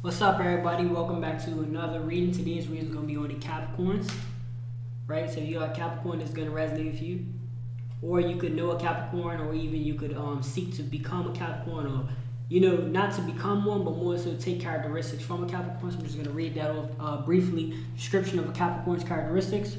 What's up, everybody? Welcome back to another reading. Today's reading is going to be on the Capricorns, right? So if you got Capricorn, it's going to resonate with you. Or you could know a Capricorn, or even you could seek to become a Capricorn, or, not to become one, but more so take characteristics from a Capricorn. So I'm just going to read that off briefly. Description of a Capricorn's characteristics.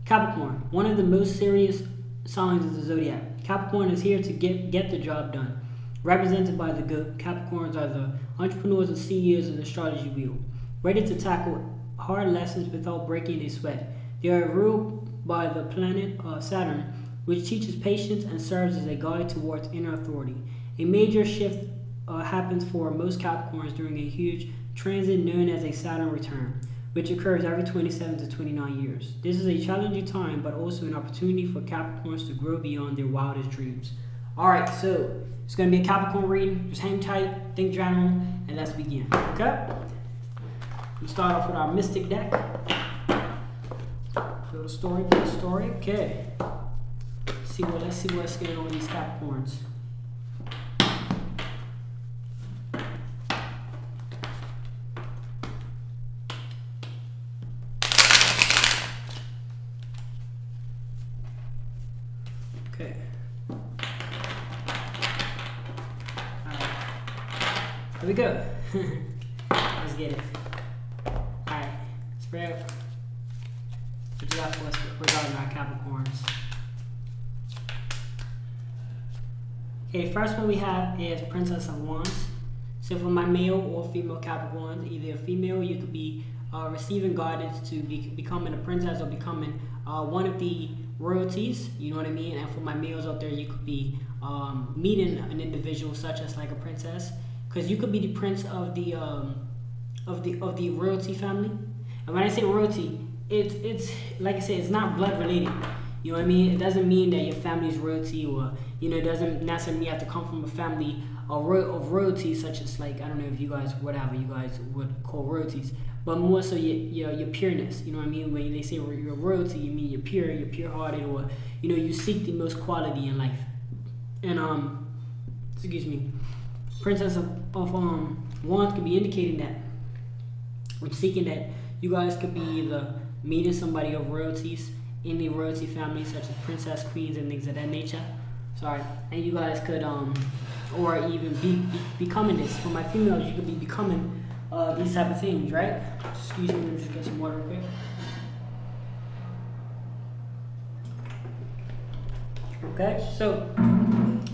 Capricorn, one of the most serious signs of the Zodiac. Capricorn is here to get the job done. Represented by the goat, Capricorns are the entrepreneurs and CEOs of the astrology wheel, ready to tackle hard lessons without breaking a sweat. They are ruled by the planet Saturn, which teaches patience and serves as a guide towards inner authority. A major shift happens for most Capricorns during a huge transit known as a Saturn return, which occurs every 27 to 29 years. This is a challenging time, but also an opportunity for Capricorns to grow beyond their wildest dreams. Alright, so it's going to be a Capricorn reading. Just hang tight, think general, and let's begin. Okay? We start off with our Mystic deck. Build a story. Okay. Let's see what's going on with these Capricorns. Okay. Here we go. Let's get it. Alright, spread. What you got for us regarding our Capricorns? Okay, first one we have is Princess of Wands. So for my male or female Capricorns, either a female, you could be receiving guidance to becoming a princess or becoming one of the royalties, you know what I mean? And for my males out there, you could be meeting an individual such as like a princess. Because you could be the prince of the royalty family, and when I say royalty, it's like I said, it's not blood related. You know what I mean? It doesn't mean that your family's royalty, or it doesn't necessarily mean you have to come from a family of royalty, such as like I don't know if you guys whatever you guys would call royalties, but more so your pureness. You know what I mean? When they say you're royalty, you mean you're pure-hearted, or you seek the most quality in life. And excuse me. Princess of Wands could be indicating that, which seeking that you guys could be either meeting somebody of royalties in the royalty family, such as princess, queens, and things of that nature. And you guys could, or even be becoming this. For my females, you could be becoming these type of things, right? Excuse me, let me just get some water real quick. Okay, so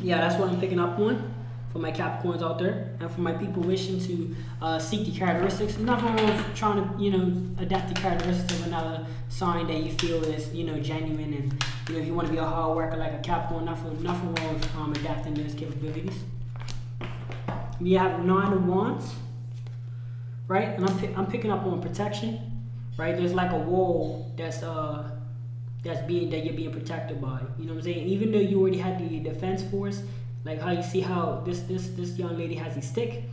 yeah, that's what I'm picking up on. For my Capricorns out there, and for my people wishing to seek the characteristics. Nothing wrong with trying to, adapt the characteristics of another sign that you feel is, genuine, and if you want to be a hard worker like a Capricorn, nothing wrong with adapting those capabilities. We have Nine of Wands, right? And I'm picking up on protection, right? There's like a wall that you're being protected by. You know what I'm saying? Even though you already had the defense force. Like how you see how this young lady has a stick,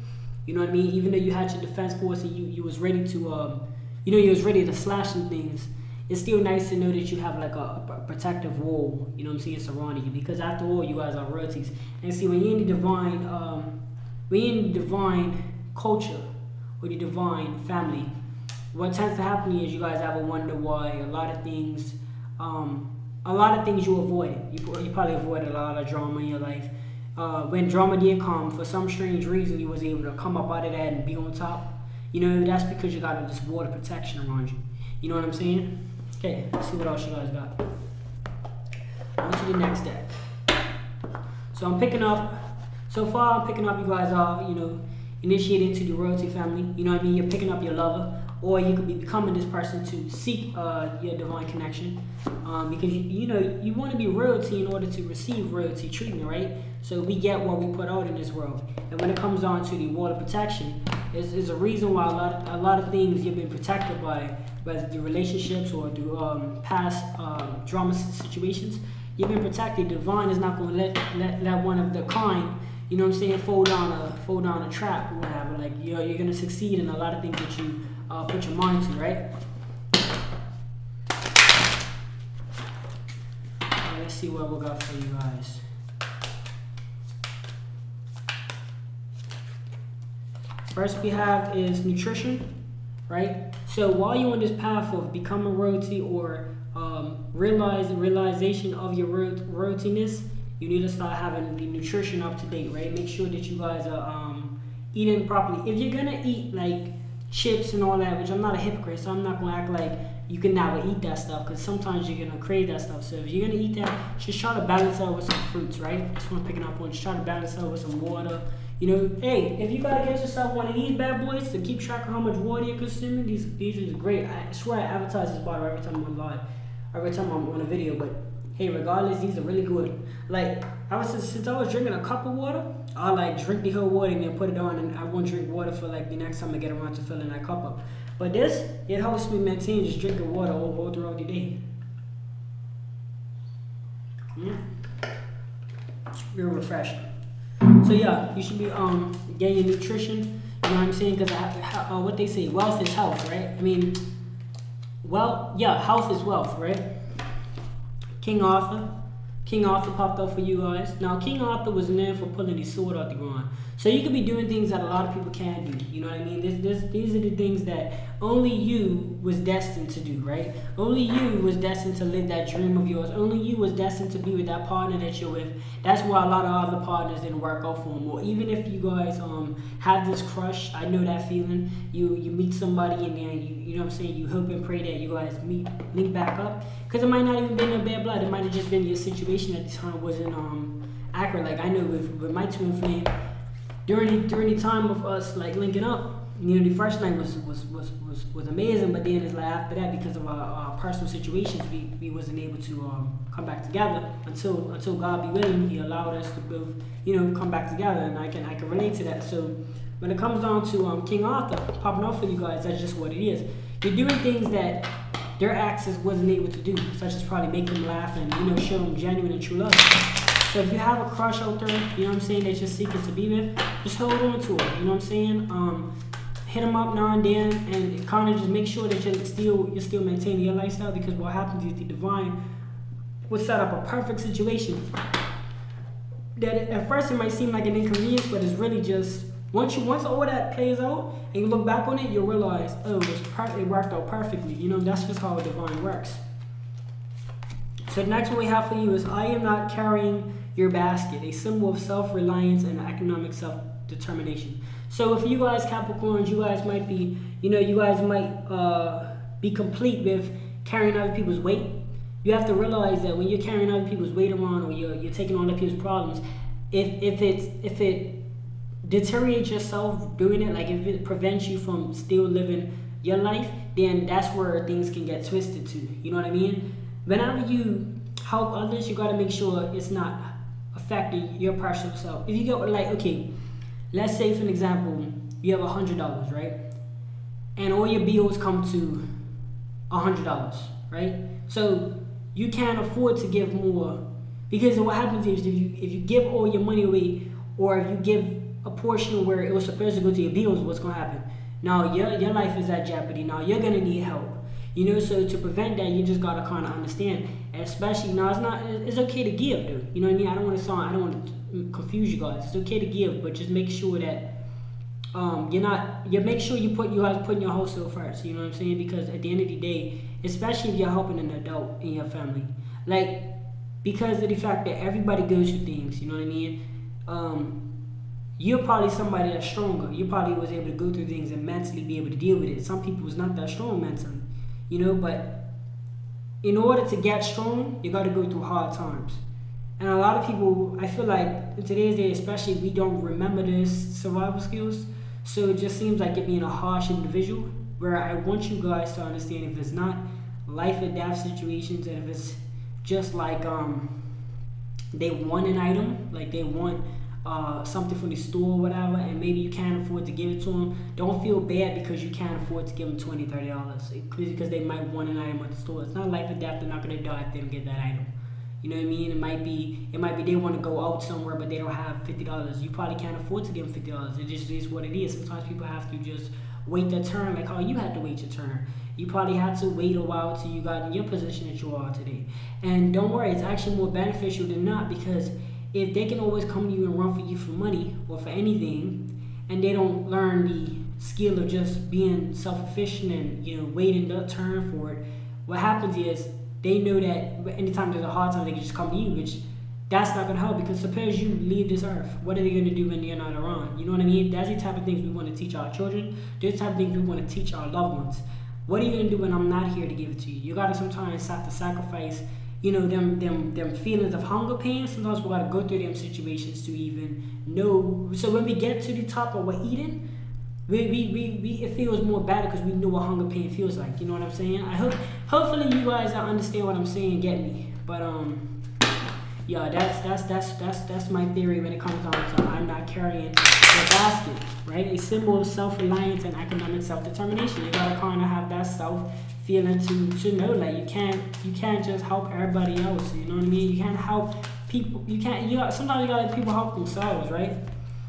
you know what I mean? Even though you had your defense force and you was ready to, you was ready to slash some things, it's still nice to know that you have like a protective wall, you know what I'm saying, surrounding you. Because after all, you guys are royalties. And see, when you're in the divine culture or the divine family, what tends to happen is you guys ever wonder why a lot of things you avoided. You probably avoided a lot of drama in your life. When drama did come, for some strange reason, you was able to come up out of that and be on top. That's because you got this water protection around you. You know what I'm saying? Okay, let's see what else you guys got. On to the next deck. So I'm picking up you guys are, initiated into the royalty family. You know what I mean? You're picking up your lover, or you could be becoming this person to seek your divine connection. Because you want to be royalty in order to receive royalty treatment, right? So we get what we put out in this world. And when it comes down to the water protection, is a reason why a lot of things you've been protected by, whether through relationships or through past drama situations. You've been protected. Divine is not going to let one of the kind, fall down a trap or whatever. Like you're going to succeed in a lot of things that you put your mind to, right? Let's see what we got for you guys. First we have is nutrition, right? So while you're on this path of becoming royalty or realization of your royaltiness, you need to start having the nutrition up to date, right? Make sure that you guys are eating properly. If you're gonna eat like chips and all that, which I'm not a hypocrite, so I'm not gonna act like you can never eat that stuff, because sometimes you're gonna crave that stuff. So if you're gonna eat that, just try to balance out with some fruits, right? That's what I'm picking up on. Just try to balance out with some water. You know, hey, if you gotta get yourself one of these bad boys to keep track of how much water you're consuming, these are great. I swear I advertise this bottle every time I'm live, every time I'm on a video. But hey, regardless, these are really good. Like, since I was drinking a cup of water, I like drink the whole water and then put it on, and I won't drink water for like the next time I get around to filling that cup up. But this, it helps me maintain just drinking water all throughout the day. Real refreshing. So yeah, you should be getting your nutrition. You know what I'm saying? Because what they say, wealth is health, right? I mean, health is wealth, right? King Arthur popped up for you guys. Now, King Arthur was known for pulling his sword out the ground. So you could be doing things that a lot of people can't do. You know what I mean? These are the things that only you was destined to do, right? Only you was destined to live that dream of yours. Only you was destined to be with that partner that you're with. That's why a lot of other partners didn't work out for them. Or even if you guys have this crush, I know that feeling. You meet somebody and then you know what I'm saying, you hope and pray that you guys link back up. Because it might not even been a bad blood. It might have just been your situation at the time wasn't accurate. Like I know with my twin flame, during the time of us like linking up, you know, the first night was amazing, but then it's like after that, because of our personal situations, we wasn't able to come back together until God be willing, He allowed us to both, you know, come back together, and I can relate to that. So when it comes down to King Arthur popping up for you guys, that's just what it is. You're doing things that their exes wasn't able to do, such as probably make them laugh and, you know, show them genuine and true love. So if you have a crush out there, you know what I'm saying, that you're seeking to be with, just hold on to it, you know what I'm saying? Hit them up now and then, and kind of just make sure that you're still maintaining your lifestyle, because what happens is the divine will set up a perfect situation that at first it might seem like an inconvenience, but it's really just, once all that plays out and you look back on it, you'll realize, oh, it worked out perfectly. You know, that's just how a divine works. So the next one we have for you is, I am not carrying your basket, a symbol of self-reliance and economic self-determination. So if you guys Capricorns, you guys might be, you know, you guys might be complete with carrying other people's weight. You have to realize that when you're carrying other people's weight around, or you're taking on other people's problems, if it deteriorates yourself doing it, like if it prevents you from still living your life, then that's where things can get twisted too. You know what I mean? Whenever you help others, you gotta make sure it's not affecting your personal self. If you get like, okay, let's say for an example, you have $100, right? And all your bills come to $100, right? So you can't afford to give more, because what happens is if you give all your money away, or if you give a portion where it was supposed to go to your bills, what's gonna happen? Now your life is at jeopardy. Now you're gonna need help. You know, so to prevent that, you just gotta kind of understand. Especially now, it's okay to give, dude. You know what I mean? I don't want to confuse you guys. It's okay to give, but just make sure that make sure you guys putting your whole self first. You know what I'm saying? Because at the end of the day, especially if you're helping an adult in your family, like, because of the fact that everybody goes through things. You know what I mean? You're probably somebody that's stronger. You probably was able to go through things and mentally be able to deal with it. Some people was not that strong mentally, you know, but in order to get strong, you got to go through hard times. And a lot of people, I feel like in today's day especially, we don't remember this survival skills. So it just seems like you're being a harsh individual, where I want you guys to understand, if it's not life or death situations, and if it's just like they want an item, like they want something from the store or whatever, and maybe you can't afford to give it to them, don't feel bad because you can't afford to give them $20, $30 because they might want an item at the store. It's not life or death. They're not going to die if they don't get that item. You know what I mean? It might be they want to go out somewhere, but they don't have $50. You probably can't afford to give them $50. It just is what it is. Sometimes people have to just wait their turn, like how you had to wait your turn. You probably had to wait a while till you got in your position that you are today. And don't worry, it's actually more beneficial than not, because if they can always come to you and run for you for money or for anything, and they don't learn the skill of just being self-efficient and, you know, waiting their turn for it, what happens is they know that anytime there's a hard time, they can just come to you, which that's not going to help, because suppose you leave this earth, what are they going to do when you're not around? You know what I mean? That's the type of things we want to teach our children. Those type of things we want to teach our loved ones. What are you going to do when I'm not here to give it to you? You got to sometimes have to sacrifice, you know, them feelings of hunger pain. Sometimes we got to go through them situations to even know. So when we get to the top of what we're eating, it feels more better because we know what hunger pain feels like. You know what I'm saying? Hopefully you guys understand what I'm saying, get me. But yeah, that's my theory when it comes down to I'm not carrying the basket, right? A symbol of self-reliance and economic self-determination. You gotta kind of have that self-feeling to know, like you can't just help everybody else. You know what I mean? You can't help people. Sometimes you gotta let people help themselves, right?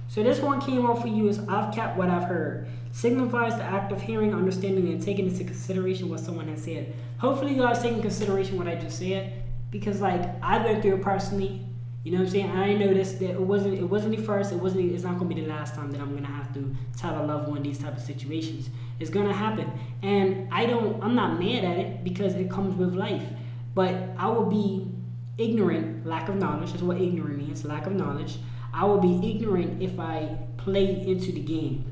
So this one came out for you as I've kept what I've heard. Signifies the act of hearing, understanding, and taking into consideration what someone has said. Hopefully you guys take into consideration what I just said, because like I went through it personally. You know what I'm saying? I noticed that it wasn't the first, it's not gonna be the last time that I'm gonna have to tell a loved one these type of situations. It's gonna happen. And I'm not mad at it because it comes with life. But I will be ignorant, lack of knowledge, that's what ignorant means, lack of knowledge. I will be ignorant if I play into the game.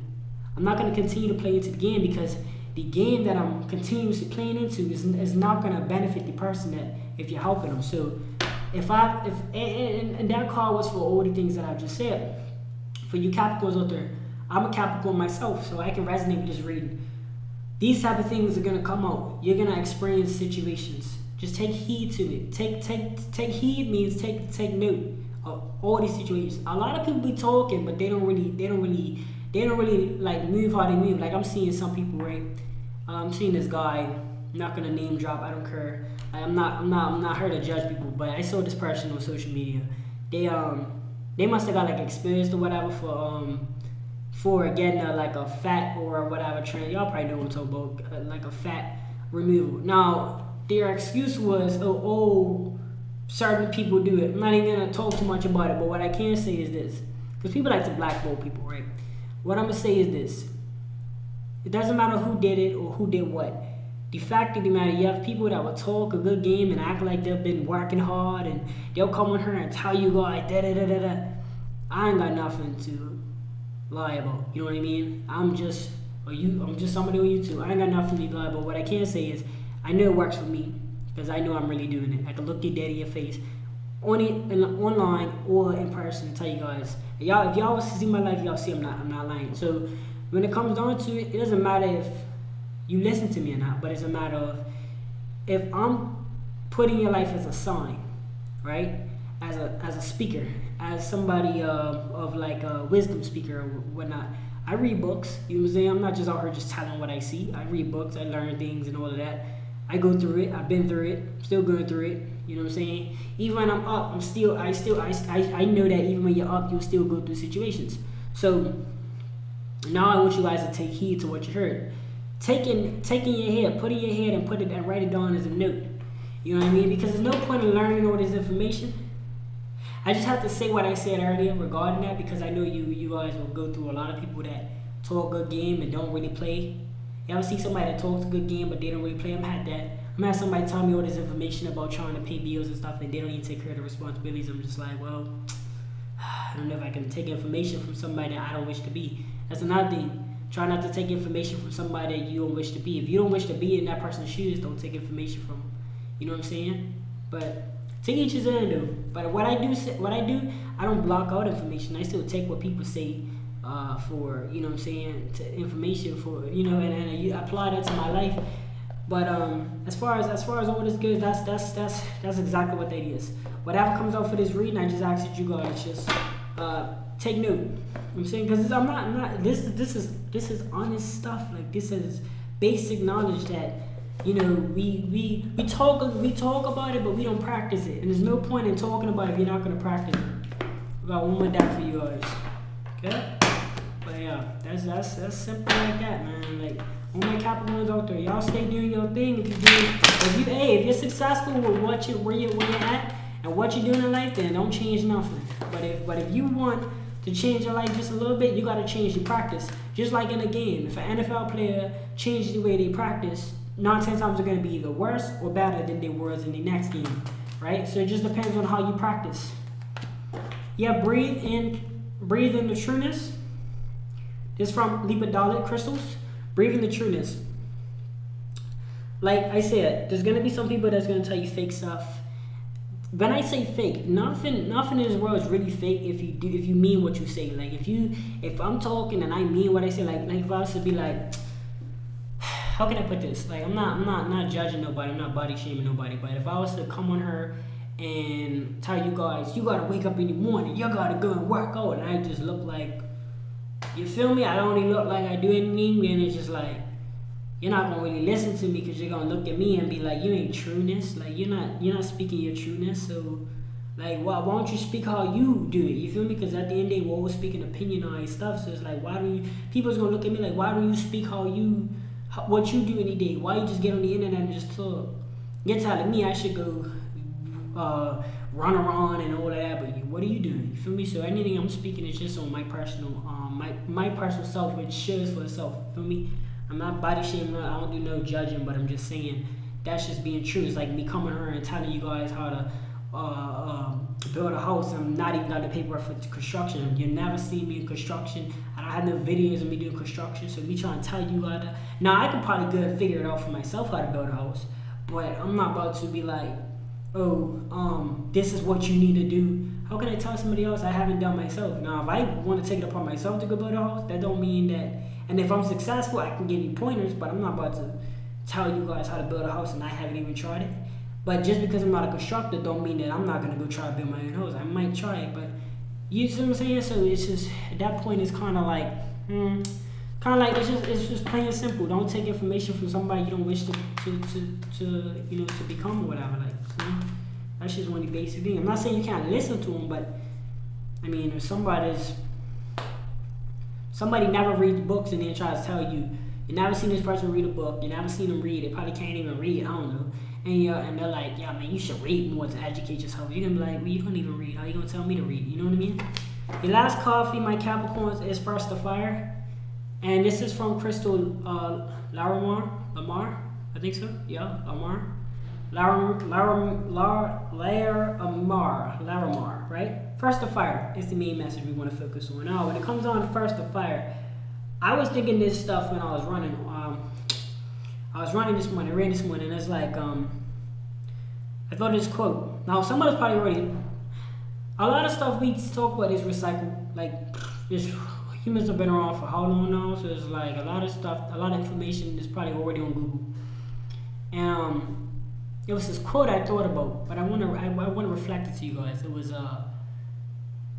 I'm not going to continue to play into the game, because the game that I'm continuously playing into is not going to benefit the person that if you're helping them. So and that card was for all the things that I've just said. For you Capricorns out there, I'm a Capricorn myself, so I can resonate with this reading. These type of things are going to come out. You're going to experience situations. Just take heed to it. Take heed means take note of all these situations. A lot of people be talking, but they don't really like move how they move. Like I'm seeing some people, right? I'm seeing this guy. I'm not gonna name drop. I don't care. I'm not here to judge people, but I saw this person on social media. They must have got like experienced or whatever for getting like a fat or whatever trend. Y'all probably know what I'm talking about, like a fat removal. Now their excuse was, oh, certain people do it. I'm not even gonna talk too much about it, but what I can say is this, because people like to blackball people, right? What I'm gonna say is this: it doesn't matter who did it or who did what. The fact of the matter, you have people that will talk a good game and act like they've been working hard, and they'll come on her and tell you guys da da da da da. I ain't got nothing to lie about. You know what I mean? I'm just somebody on YouTube. I ain't got nothing to lie about. What I can say is, I know it works for me, because I know I'm really doing it. I can look you dead in your face, online or in person, and tell you guys. If y'all was to see my life, y'all see I'm not lying. So when it comes down to it, it doesn't matter if you listen to me or not, but it's a matter of if I'm putting your life as a sign, right? As a speaker, as somebody of like a wisdom speaker or whatnot. I read books. You know what I'm saying? I'm not just out here just telling what I see. I read books. I learn things and all of that. I go through it. I've been through it. I'm still going through it. You know what I'm saying? Even when I'm up, I know that even when you're up, you'll still go through situations. So now I want you guys to take heed to what you heard. Taking your head, putting your head and put it and write it down as a note. You know what I mean? Because there's no point in learning all this information. I just have to say what I said earlier regarding that, because I know you guys will go through a lot of people that talk a good game and don't really play. You ever see somebody that talks a good game but they don't really play? I'm had somebody tell me all this information about trying to pay bills and stuff, and they don't even take care of the responsibilities. I'm just like, well, I don't know if I can take information from somebody that I don't wish to be. That's another thing. Try not to take information from somebody that you don't wish to be. If you don't wish to be in that person's shoes, don't take information from them. You know what I'm saying? But to each his own though. But what I do, I don't block out information. I still take what people say for, you know what I'm saying, to information for, you know, and I apply that to my life. But as far as all this goes, that's exactly what that is. Whatever comes out for this reading, I just ask that you guys just take note. You know what I'm saying, because I'm not this is honest stuff. Like, this is basic knowledge that, you know, we talk about it, but we don't practice it. And there's no point in talking about it if you're not gonna practice it. I got one more deck for you guys. Okay? But yeah, that's simple like that, man. Like, all my Capricorns out there, y'all stay doing your thing. If you're successful with where you're at and what you're doing in life, then don't change nothing. But if you want to change your life just a little bit, you got to change your practice. Just like in a game, if an NFL player changes the way they practice, 9 10 times they're going to be either worse or better than they were in the next game, right? So it just depends on how you practice. Yeah, breathe in the trueness. This is from Lipidolic crystals. Breathe in the trueness. Like I said, there's going to be some people that's going to tell you fake stuff. When I say fake, nothing in this world is really fake if you mean what you say. Like if I'm talking and I mean what I say, like if I was to be like, how can I put this? Like I'm not judging nobody, I'm not body shaming nobody, but if I was to come on her and tell you guys, you gotta wake up in the morning, you gotta go and work out, and I just look like, you feel me? I don't even look like I do anything, and it's just like, you're not gonna really listen to me because you're gonna look at me and be like, you ain't trueness. Like you're not speaking your trueness. So like why don't you speak how you do it? You feel me? Because at the end of the day, we're always speaking opinion on stuff. So it's like, why do you? People's gonna look at me like, why don't you speak what you do any day? Why you just get on the internet and just talk? You're telling me I should go run around and all of that, but what are you doing? You feel me? So anything I'm speaking is just on my personal my personal self, which shows for itself. You feel me? I'm not body shaming, I don't do no judging, but I'm just saying that's just being true. It's like me coming here and telling you guys how to build a house. I'm not even got the paperwork for construction. You never see me in construction. I don't have no videos of me doing construction. So me trying to tell you how to. Now I could probably go and figure it out for myself how to build a house, but I'm not about to be like, this is what you need to do. How can I tell somebody else I haven't done myself? Now if I want to take it upon myself to go build a house, that don't mean that. And if I'm successful, I can give you pointers, but I'm not about to tell you guys how to build a house and I haven't even tried it. But just because I'm not a constructor don't mean that I'm not going to go try to build my own house. I might try it, but you see what I'm saying? So it's just, at that point it's kind of like, it's just plain and simple. Don't take information from somebody you don't wish to become or whatever. Like, that's just one of the basic things. I'm not saying you can't listen to them, but I mean, if somebody never reads books and then tries to tell you, you never seen this person read a book, you never seen them read, they probably can't even read, I don't know. And they're like, yeah, man, you should read more to educate yourself. You're going to be like, well, you don't even read. How you going to tell me to read? You know what I mean? The last coffee, my Capricorns, is First the Fire. And this is from Crystal Lamar, I think so. Yeah, Lamar, right? First the Fire is the main message we want to focus on. Now, when it comes on First the Fire, I was thinking this stuff when I was running. I ran this morning, and it's like, I thought of this quote. Now, somebody's probably already, a lot of stuff we talk about is recycled. Like, humans have been around for how long now? So it's like a lot of stuff, a lot of information is probably already on Google. And it was this quote I thought about, but I want to reflect it to you guys. It was,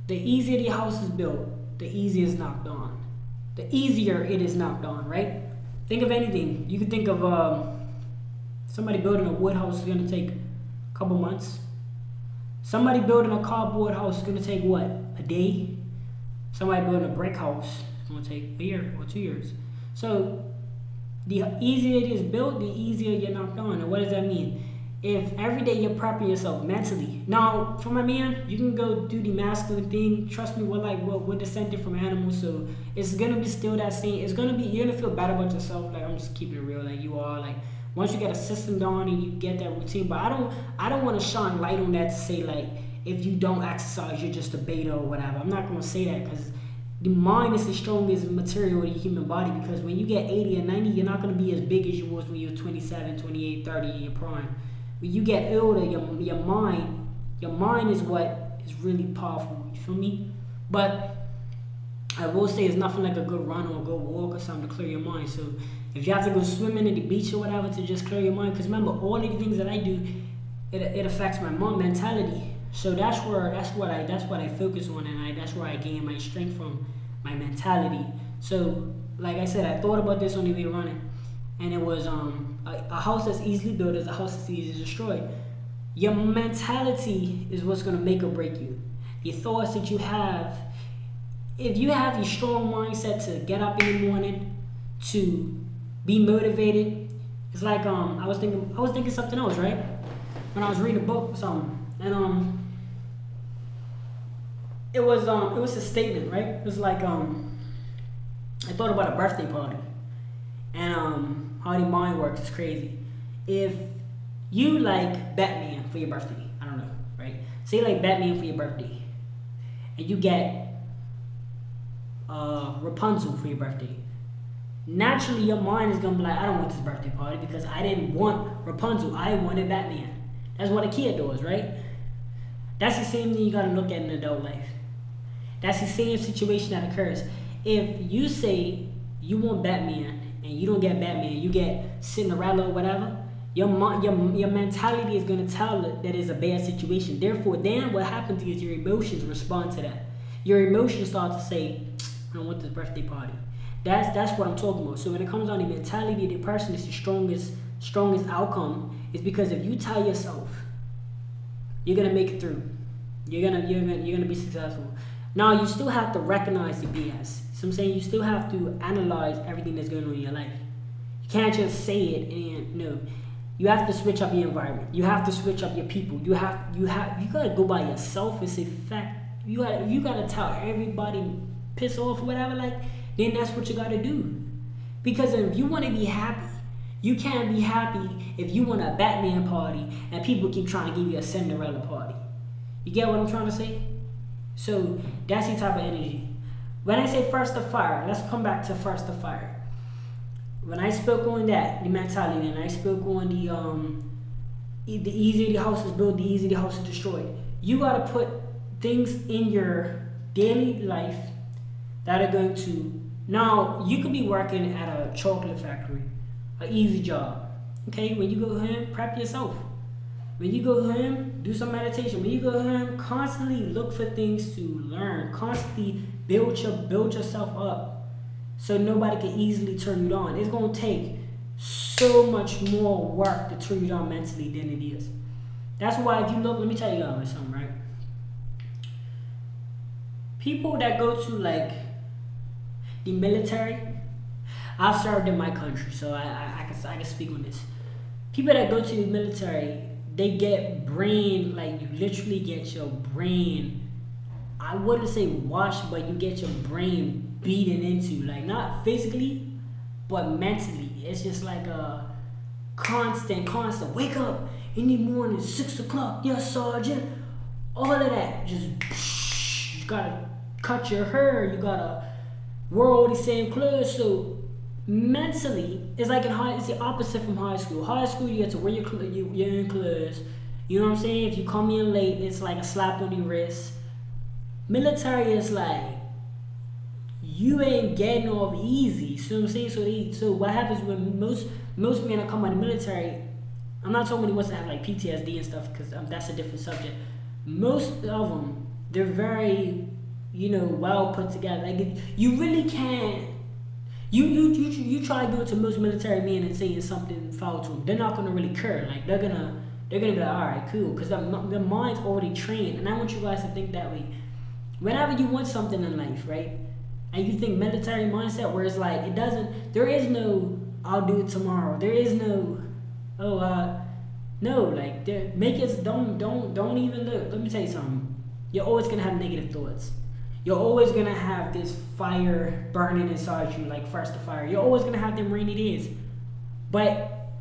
the easier the house is built, the easier it's knocked on. The easier it is knocked on, right? Think of anything. You could think of somebody building a wood house is going to take a couple months. Somebody building a cardboard house is going to take what? A day? Somebody building a brick house is going to take a year or 2 years. So the easier it is built, the easier you're knocked on. And what does that mean? If every day you're prepping yourself mentally. Now, for my man, you can go do the masculine thing. Trust me, we're descended from animals, so it's gonna be still that same. You're gonna feel bad about yourself. Like, I'm just keeping it real. Like, you are, like, once you get a system down and you get that routine. But I don't want to shine light on that to say, like, if you don't exercise, you're just a beta or whatever. I'm not gonna say that, because the mind is as strong as material in the human body. Because when you get 80 and 90, you're not gonna be as big as you was when you were 27, 28, 30 in your prime. When you get older, your mind is what is really powerful. You feel me? But I will say it's nothing like a good run or a good walk or something to clear your mind. So if you have to go swimming in the beach or whatever to just clear your mind, because remember, all the things that I do, it affects my mentality. So that's what I focus on, and that's where I gain my strength from, my mentality. So like I said, I thought about this on the way running, and it was a house that's easily built is a house that's easy to destroy. Your mentality is what's going to make or break you. The thoughts that you have, if you have the strong mindset to get up in the morning, to be motivated, it's like I was thinking something else, right? When I was reading a book or something, and it was a statement, right? It was like I thought about a birthday party, and how the mind works is crazy. If you like Batman for your birthday, I don't know, right? Say you like Batman for your birthday, and you get Rapunzel for your birthday. Naturally, your mind is gonna be like, I don't want this birthday party because I didn't want Rapunzel. I wanted Batman. That's what a kid does, right? That's the same thing you gotta look at in adult life. That's the same situation that occurs. If you say you want Batman and you don't get Batman, you get Cinderella or whatever, your mentality is gonna tell it that it's a bad situation. Therefore, then what happens is your emotions respond to that. Your emotions start to say, I don't want this birthday party. That's what I'm talking about. So when it comes down to mentality, the person is the strongest outcome is because if you tell yourself you're gonna make it through, you're gonna be successful. Now you still have to recognize the BS. So I'm saying you still have to analyze everything that's going on in your life. You can't just say it and no. You have to switch up your environment. You have to switch up your people. You gotta go by yourself and say fact. You gotta tell everybody piss off or whatever, like, then that's what you gotta do. Because if you wanna be happy, you can't be happy if you want a Batman party and people keep trying to give you a Cinderella party. You get what I'm trying to say? So that's the type of energy. When I say first the fire, let's come back to first the fire. When I spoke on that, the mentality, and I spoke on the easier the house is built, the easier the house is destroyed. You gotta put things in your daily life that are going to, now you could be working at a chocolate factory, an easy job. Okay, when you go home, prep yourself. When you go home, do some meditation. When you go home, constantly look for things to learn. Constantly build yourself up so nobody can easily turn you down. It's gonna take so much more work to turn you down mentally than it is. That's why if you look, let me tell you guys something, right? People that go to like the military, I've served in my country, so I can speak on this. People that go to the military, they get brain, like you literally get your brain, I wouldn't say washed, but you get your brain beaten into, like not physically, but mentally. It's just like a constant, wake up in the morning, 6 o'clock, yes, sergeant. All of that, just, you gotta cut your hair, you gotta wear all the same clothes. So mentally, it's like it's the opposite from high school. High school, you get to wear your own clothes. You know what I'm saying? If you come in late, it's like a slap on the wrist. Military is like, you ain't getting off easy. See what I'm saying? So what happens when most men that come out of the military, I'm not talking about he wants to have like PTSD and stuff, because that's a different subject. Most of them, they're very, well put together. Like you really can't. You try to do it to most military men and saying something foul to them, they're not gonna really care. Like they're gonna be like, all right, cool, because their mind's already trained. And I want you guys to think that way. Whenever you want something in life, right, and you think military mindset, where it's like there is no I'll do it tomorrow. There is no no, like make it don't even look. Let me tell you something. You're always gonna have negative thoughts. You're always gonna have this fire burning inside you, like first the fire. You're always gonna have them rainy days. But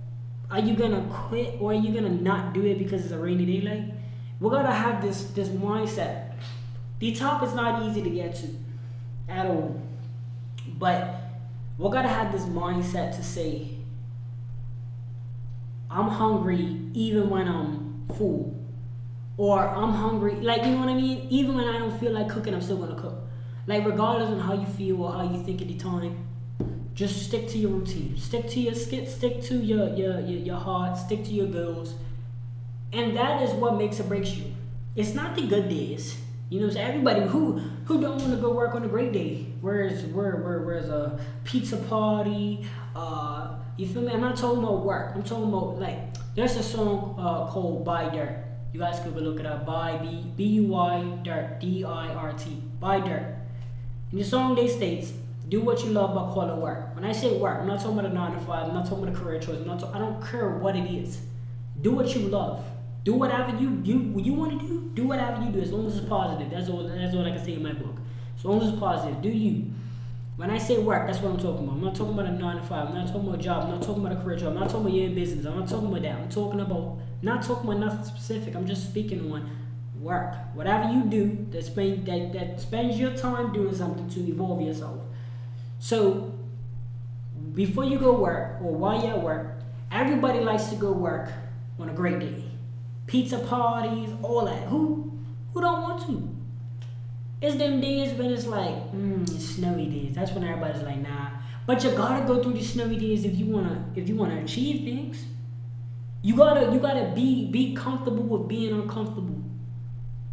are you gonna quit, or are you gonna not do it because it's a rainy day? Like, we gotta have this mindset. The top is not easy to get to at all. But we gotta have this mindset to say, I'm hungry even when I'm full. Or I'm hungry, like, you know what I mean? Even when I don't feel like cooking, I'm still gonna cook. Like, regardless of how you feel or how you think at the time, just stick to your routine. Stick to your heart, stick to your goals. And that is what makes or breaks you. It's not the good days. You know what I'm saying? Everybody who don't want to go work on a great day. Where's a pizza party, you feel me? I'm not talking about work. I'm talking about, like, there's a song called Buy Dirt. You guys could go look it up. B-U-Y Dirt, D-I-R-T. Buy Dirt. In the song, they states, do what you love but call it work. When I say work, I'm not talking about a 9 to 5. I'm not talking about a career choice. I don't care what it is. Do what you love. Do whatever you want to do. Do whatever you do, as long as it's positive. That's all I can say in my book. As long as it's positive, do you. When I say work, that's what I'm talking about. I'm not talking about a 9 to 5. I'm not talking about a job. I'm not talking about a career job. I'm not talking about you're in business. I'm not talking about that. I'm not talking about nothing specific. I'm just speaking on work. Whatever you do that spends your time doing something to evolve yourself. So before you go work or while you're at work, everybody likes to go work on a great day. Pizza parties, all that. Who don't want to? It's them days when it's like, snowy days. That's when everybody's like, nah. But you gotta go through the snowy days if you wanna achieve things. You gotta be comfortable with being uncomfortable.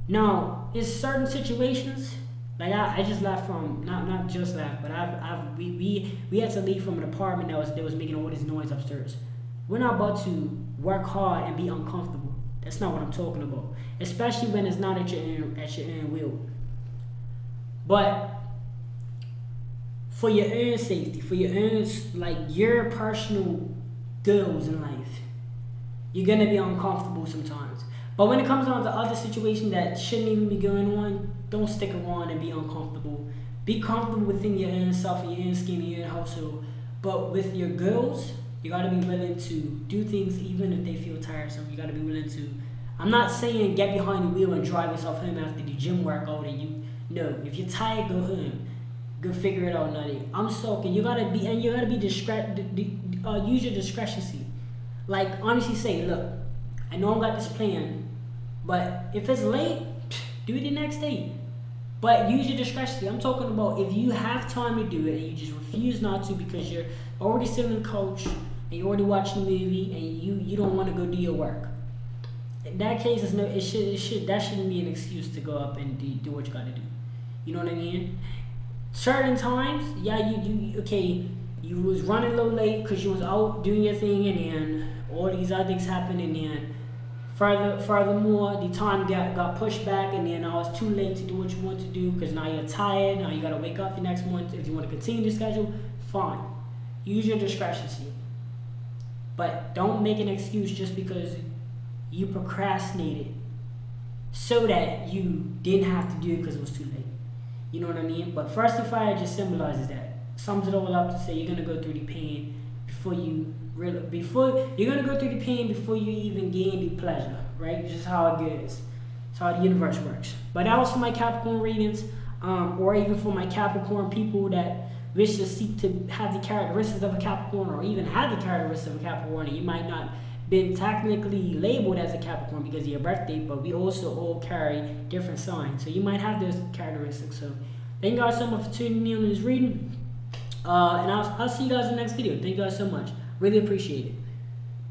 Now, in certain situations, like I just left from not just left, but we had to leave from an apartment that was making all this noise upstairs. We're not about to work hard and be uncomfortable. That's not what I'm talking about. Especially when it's not at your own will. But for your own safety, for your own your personal goals in life, you're gonna be uncomfortable sometimes. But when it comes down to other situations that shouldn't even be going on, don't stick around and be uncomfortable. Be comfortable within your own self, your own skin, your own household. But with your goals, you gotta be willing to do things even if they feel tiresome. You gotta be willing to. I'm not saying get behind the wheel and drive yourself home after the gym workout and you. No, if you're tired, go home. Go figure it out, nutty. I'm soaking. You gotta be use your discretion. Like honestly, say, look, I know I got this plan, but if it's late, do it the next day. But use your discretion. I'm talking about if you have time to do it and you just refuse not to because you're already sitting on the couch and you're already watching a movie and you don't want to go do your work. In that case, that shouldn't be an excuse to go up and do what you gotta do. You know what I mean? Certain times, yeah, you was running a little late because you was out doing your thing, and then all these other things happened, and then furthermore, the time got pushed back, and then now it's too late to do what you want to do because now you're tired. Now you gotta wake up the next month. If you want to continue the schedule, fine. Use your discretion, but don't make an excuse just because you procrastinated so that you didn't have to do it because it was too late. You know what I mean? But first to fire just symbolizes that. Sums it all up to say you're gonna go through the pain before you even gain the pleasure, right? Just how it goes. It's how the universe works. But that was for my Capricorn readings, or even for my Capricorn people that wish to seek to have the characteristics of a Capricorn, or even have the characteristics of a Capricorn, and you might not been technically labeled as a Capricorn because of your birthday, but we also all carry different signs. So you might have those characteristics. So thank you guys so much for tuning in on this reading. And I'll see you guys in the next video. Thank you guys so much. Really appreciate it.